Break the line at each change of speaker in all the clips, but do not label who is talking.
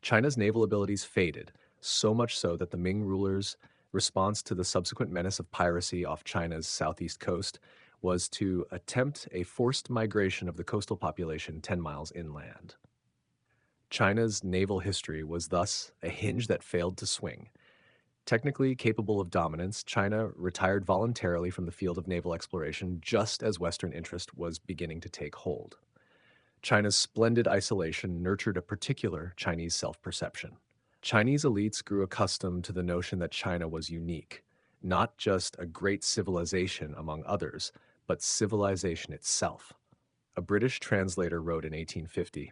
China's naval abilities faded, so much so that the Ming rulers' response to the subsequent menace of piracy off China's southeast coast was to attempt a forced migration of the coastal population 10 miles inland. China's naval history was thus a hinge that failed to swing. Technically capable of dominance, China retired voluntarily from the field of naval exploration just as Western interest was beginning to take hold. China's splendid isolation nurtured a particular Chinese self-perception. Chinese elites grew accustomed to the notion that China was unique, not just a great civilization among others, but civilization itself. A British translator wrote in 1850,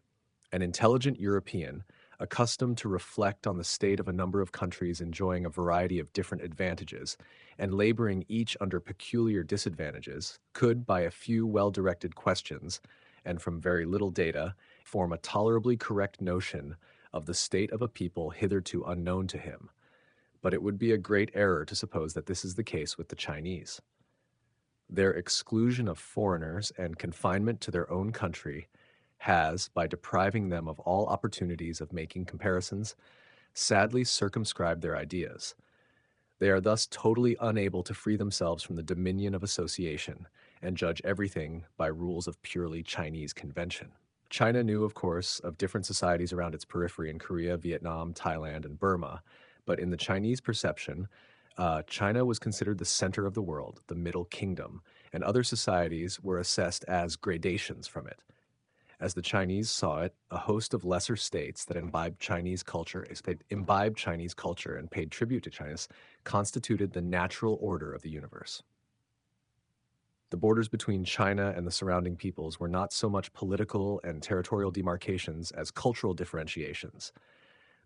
"An intelligent European, accustomed to reflect on the state of a number of countries enjoying a variety of different advantages, and laboring each under peculiar disadvantages, could, by a few well-directed questions, and from very little data, form a tolerably correct notion of the state of a people hitherto unknown to him. But it would be a great error to suppose that this is the case with the Chinese. Their exclusion of foreigners and confinement to their own country has, by depriving them of all opportunities of making comparisons, sadly circumscribed their ideas. They are thus totally unable to free themselves from the dominion of association and judge everything by rules of purely Chinese convention." China knew, of course, of different societies around its periphery in Korea, Vietnam, Thailand, and Burma, but in the Chinese perception, China was considered the center of the world, the Middle Kingdom, and other societies were assessed as gradations from it. As the Chinese saw it, a host of lesser states that imbibed Chinese culture and paid tribute to China constituted the natural order of the universe. The borders between China and the surrounding peoples were not so much political and territorial demarcations as cultural differentiations.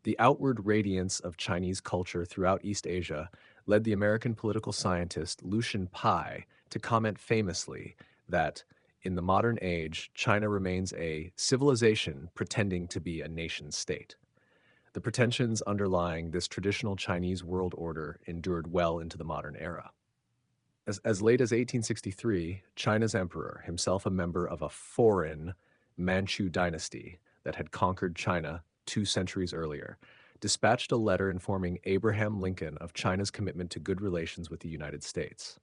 The outward radiance of Chinese culture throughout East Asia led the American political scientist Lucian Pye to comment famously that in the modern age, China remains a civilization pretending to be a nation state. The pretensions underlying this traditional Chinese world order endured well into the modern era. As late as 1863, China's emperor, himself a member of a foreign Manchu dynasty that had conquered China 2 centuries earlier, dispatched a letter informing Abraham Lincoln of China's commitment to good relations with the United States.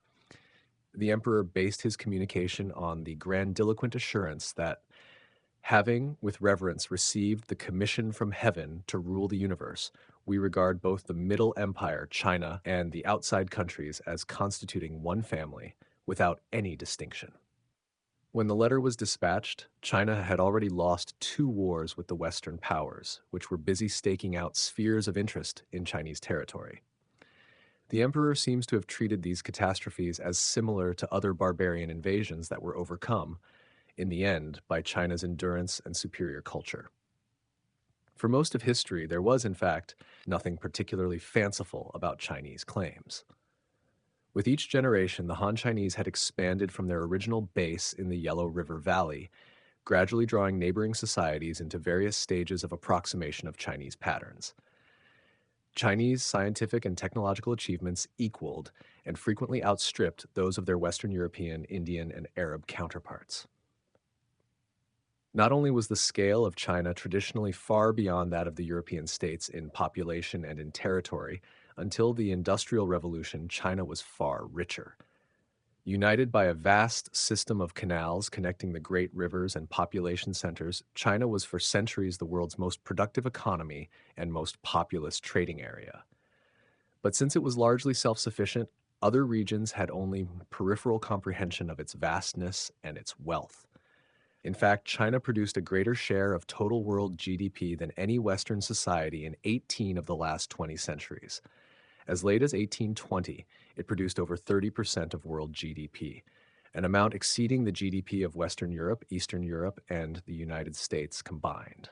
The emperor based his communication on the grandiloquent assurance that, having with reverence received the commission from heaven to rule the universe, we regard both the Middle Empire, China, and the outside countries as constituting one family without any distinction. When the letter was dispatched, China had already lost 2 wars with the Western powers, which were busy staking out spheres of interest in Chinese territory. The emperor seems to have treated these catastrophes as similar to other barbarian invasions that were overcome, in the end, by China's endurance and superior culture. For most of history, there was, in fact, nothing particularly fanciful about Chinese claims. With each generation, the Han Chinese had expanded from their original base in the Yellow River Valley, gradually drawing neighboring societies into various stages of approximation of Chinese patterns. Chinese scientific and technological achievements equaled and frequently outstripped those of their Western European, Indian, and Arab counterparts. Not only was the scale of China traditionally far beyond that of the European states in population and in territory, until the Industrial Revolution, China was far richer. United by a vast system of canals connecting the great rivers and population centers, China was for centuries the world's most productive economy and most populous trading area. But since it was largely self-sufficient, other regions had only peripheral comprehension of its vastness and its wealth. In fact, China produced a greater share of total world GDP than any Western society in 18 of the last 20 centuries. As late as 1820, it produced over 30% of world GDP, an amount exceeding the GDP of Western Europe, Eastern Europe, and the United States combined.